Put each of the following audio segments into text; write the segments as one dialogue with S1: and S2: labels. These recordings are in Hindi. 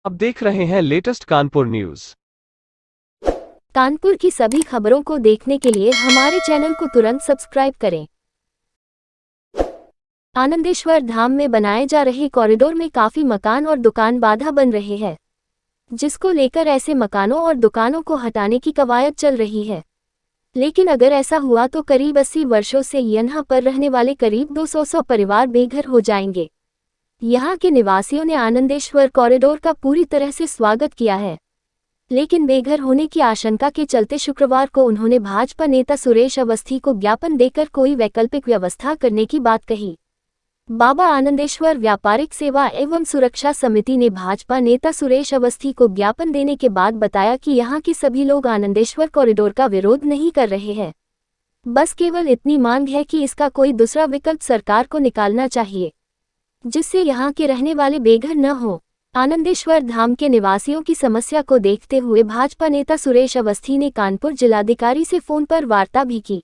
S1: अब देख रहे हैं लेटेस्ट कानपुर न्यूज।
S2: कानपुर की सभी खबरों को देखने के लिए हमारे चैनल को तुरंत सब्सक्राइब करें। आनंदेश्वर धाम में बनाए जा रहे कॉरिडोर में काफी मकान और दुकान बाधा बन रहे हैं, जिसको लेकर ऐसे मकानों और दुकानों को हटाने की कवायद चल रही है। लेकिन अगर ऐसा हुआ तो करीब 80 वर्षों से यहाँ पर रहने वाले करीब 200 परिवार बेघर हो जाएंगे। यहाँ के निवासियों ने आनंदेश्वर कॉरिडोर का पूरी तरह से स्वागत किया है, लेकिन बेघर होने की आशंका के चलते शुक्रवार को उन्होंने भाजपा नेता सुरेश अवस्थी को ज्ञापन देकर कोई वैकल्पिक व्यवस्था करने की बात कही। बाबा आनंदेश्वर व्यापारिक सेवा एवं सुरक्षा समिति ने भाजपा नेता सुरेश अवस्थी को ज्ञापन देने के बाद बताया कि यहाँ के सभी लोग आनंदेश्वर कॉरिडोर का विरोध नहीं कर रहे हैं, बस केवल इतनी मांग है कि इसका कोई दूसरा विकल्प सरकार को निकालना चाहिए, जिससे यहाँ के रहने वाले बेघर न हो। आनंदेश्वर धाम के निवासियों की समस्या को देखते हुए भाजपा नेता सुरेश अवस्थी ने कानपुर जिलाधिकारी से फोन पर वार्ता भी की।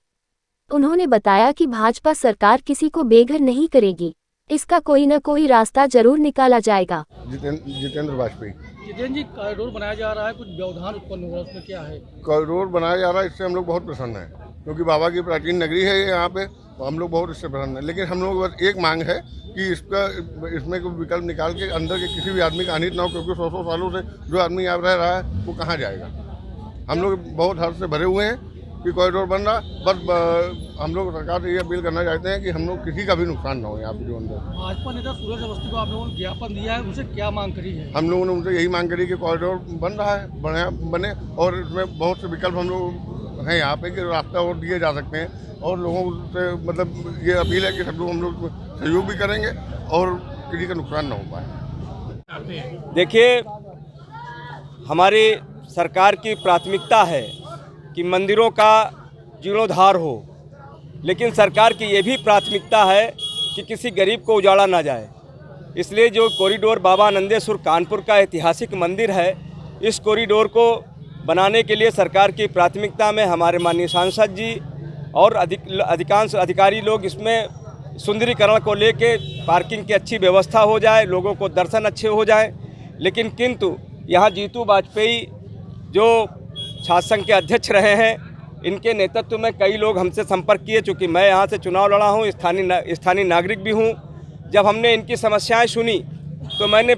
S2: उन्होंने बताया कि भाजपा सरकार किसी को बेघर नहीं करेगी, इसका कोई न कोई रास्ता जरूर निकाला जाएगा।
S3: जितेंद्र वाजपेयी।
S4: जितेंद्र जी, कॉरिडोर बनाया जा रहा है, कुछ व्यवधान उत्पन्न हो रहा है, उसमें क्या है?
S3: कॉरिडोर बनाया जा रहा है, इससे हम लोग बहुत प्रसन्न हैं, क्योंकि बाबा की प्राचीन नगरी है यहाँ पे, हम लोग बहुत इससे प्रसन्न हैं। लेकिन हम लोग बस एक मांग है कि इसमें कोई विकल्प निकाल के अंदर के किसी भी आदमी का हानि ना हो, क्योंकि 100 सालों से जो आदमी यहाँ रह रहा है वो कहाँ जाएगा। हम लोग बहुत हर्ष से भरे हुए हैं कि कॉरिडोर बन रहा, बस हम लोग सरकार से ये अपील करना चाहते हैं कि हम लोग किसी का भी नुकसान ना हो यहाँ पे जो अंदर।
S4: भाजपा नेता सुरेश अवस्थी को आप लोगों ने ज्ञापन दिया है, उनसे क्या मांग करी है?
S3: हम लोगों ने उनसे यही मांग करी कि कॉरिडोर बन रहा है, बने, और इसमें बहुत से विकल्प हम लोग हैं यहाँ पे कि रास्ता और दिए जा सकते हैं, और लोगों से मतलब ये अपील है कि सब लोग हम लोग सहयोग भी करेंगे और किसी का नुकसान ना हो पाए।
S5: देखिए, हमारी सरकार की प्राथमिकता है कि मंदिरों का जीर्णोद्धार हो, लेकिन सरकार की ये भी प्राथमिकता है कि किसी गरीब को उजाड़ा ना जाए। इसलिए जो कॉरिडोर बाबा आनंदेश्वर कानपुर का ऐतिहासिक मंदिर है, इस कॉरिडोर को बनाने के लिए सरकार की प्राथमिकता में हमारे माननीय सांसद जी और अधिकांश अधिकारी लोग इसमें सुंदरीकरण को लेके पार्किंग की अच्छी व्यवस्था हो जाए, लोगों को दर्शन अच्छे हो जाए। लेकिन किंतु यहाँ जीतू वाजपेयी जो छात्र संघ के अध्यक्ष रहे हैं, इनके नेतृत्व में कई लोग हमसे संपर्क किए। चूँकि मैं यहाँ से चुनाव लड़ा हूँ, स्थानीय नागरिक भी हूँ। जब हमने इनकी समस्याएं सुनी तो मैंने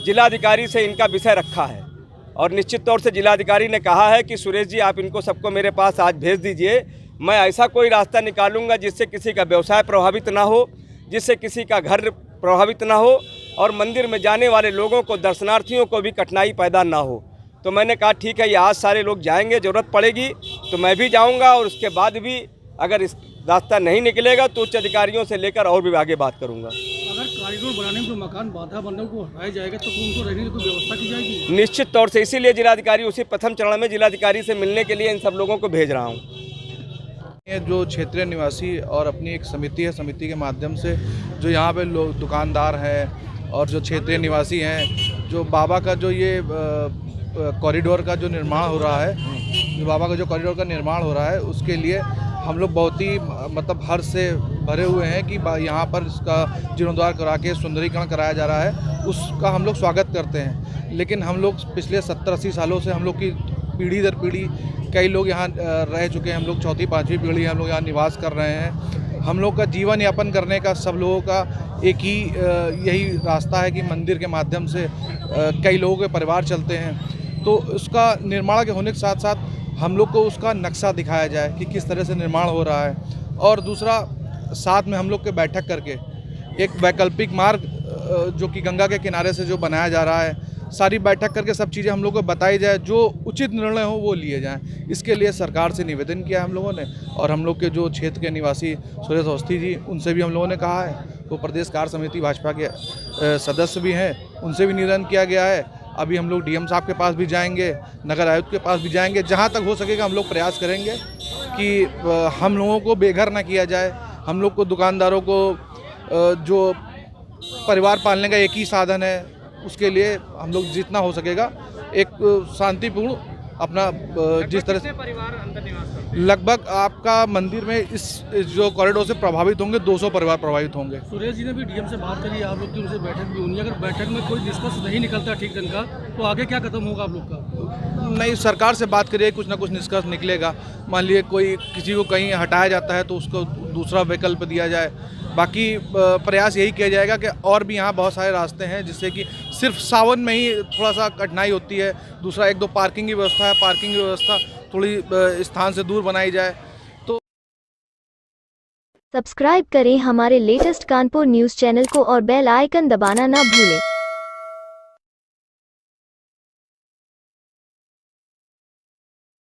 S5: जिलाधिकारी से इनका विषय रखा है, और निश्चित तौर से जिलाधिकारी ने कहा है कि सुरेश जी, आप इनको सबको मेरे पास आज भेज दीजिए। मैं ऐसा कोई रास्ता निकालूंगा जिससे किसी का व्यवसाय प्रभावित ना हो, जिससे किसी का घर प्रभावित ना हो, और मंदिर में जाने वाले लोगों को, दर्शनार्थियों को भी कठिनाई पैदा ना हो। तो मैंने कहा ठीक है, ये आज सारे लोग जाएंगे, ज़रूरत पड़ेगी तो मैं भी जाऊंगा, और उसके बाद भी अगर इस रास्ता नहीं निकलेगा तो उच्च अधिकारियों से लेकर और भी आगे बात करूंगा।
S4: अगर कॉरिडोर बनाने में जो मकान बाधा बनने को हटाया जाएगा तो उनको रहने की कोई व्यवस्था की जाएगी?
S5: निश्चित तौर से, इसीलिए जिलाधिकारी उसी प्रथम चरण में जिलाधिकारी से मिलने के लिए इन सब लोगों को भेज रहा हूँ।
S6: जो क्षेत्रीय निवासी और अपनी एक समिति है, समिति के माध्यम से जो यहाँ पे लोग दुकानदार हैं और जो क्षेत्रीय निवासी हैं, जो बाबा का जो ये कॉरिडोर का जो निर्माण हो रहा है, जो बाबा का जो कॉरिडोर का निर्माण हो रहा है, उसके लिए हम लोग बहुत ही मतलब हर्ष से भरे हुए हैं कि यहाँ पर इसका जीर्णोद्धार करा के सुंदरीकरण कराया जा रहा है, उसका हम लोग स्वागत करते हैं। लेकिन हम लोग पिछले 70-80 सालों से हम लोग की पीढ़ी दर पीढ़ी कई लोग यहाँ रह चुके हैं। हम लोग 4वीं-5वीं पीढ़ी हम लोग यहाँ निवास कर रहे हैं। हम लोग का जीवन यापन करने का सब लोगों का एक ही यही रास्ता है कि मंदिर के माध्यम से कई लोगों के परिवार चलते हैं। तो उसका निर्माण के होने के साथ साथ हम लोग को उसका नक्शा दिखाया जाए कि किस तरह से निर्माण हो रहा है, और दूसरा साथ में हम लोग के बैठक करके एक वैकल्पिक मार्ग जो कि गंगा के किनारे से जो बनाया जा रहा है, सारी बैठक करके सब चीज़ें हम लोग को बताई जाए, जो उचित निर्णय हो वो लिए जाएं। इसके लिए सरकार से निवेदन किया हम लोगों ने, और हम लोग के जो क्षेत्र के निवासी सुरेश अवस्थी जी, उनसे भी हम लोगों ने कहा है, वो प्रदेश कार्य समिति भाजपा के सदस्य भी हैं, उनसे भी निवेदन किया गया है। अभी हम लोग डीएम साहब के पास भी जाएंगे, नगर आयुक्त के पास भी जाएंगे, जहाँ तक हो सकेगा हम लोग प्रयास करेंगे कि हम लोगों को बेघर ना किया जाए। हम लोग को दुकानदारों को जो परिवार पालने का एक ही साधन है, उसके लिए हम लोग जितना हो सकेगा एक शांतिपूर्ण अपना जिस तरह से लगभग आपका मंदिर में इस जो कॉरिडोर से प्रभावित होंगे 200 परिवार प्रभावित होंगे।
S4: सुरेश जी ने भी डीएम से बात करी, आप लोग की उनसे बैठक भी हुई। अगर बैठक में कोई निष्कर्ष नहीं निकलता ठीक ढंग का तो आगे क्या कदम होगा आप लोग का?
S6: नहीं, सरकार से बात करिए, कुछ ना कुछ निष्कर्ष निकलेगा। मान लीजिए कोई किसी को कहीं हटाया जाता है तो उसको दूसरा विकल्प दिया जाए। बाकी प्रयास यही किया जाएगा कि और भी यहाँ बहुत सारे रास्ते हैं जिससे कि सिर्फ सावन में ही थोड़ा सा कठिनाई होती है। दूसरा 1-2 पार्किंग की व्यवस्था है, पार्किंग की व्यवस्था थोड़ी स्थान से दूर बनाई जाए। तो
S2: सब्सक्राइब करें हमारे लेटेस्ट कानपुर न्यूज़ चैनल को और बेल आइकन दबाना ना भूलें।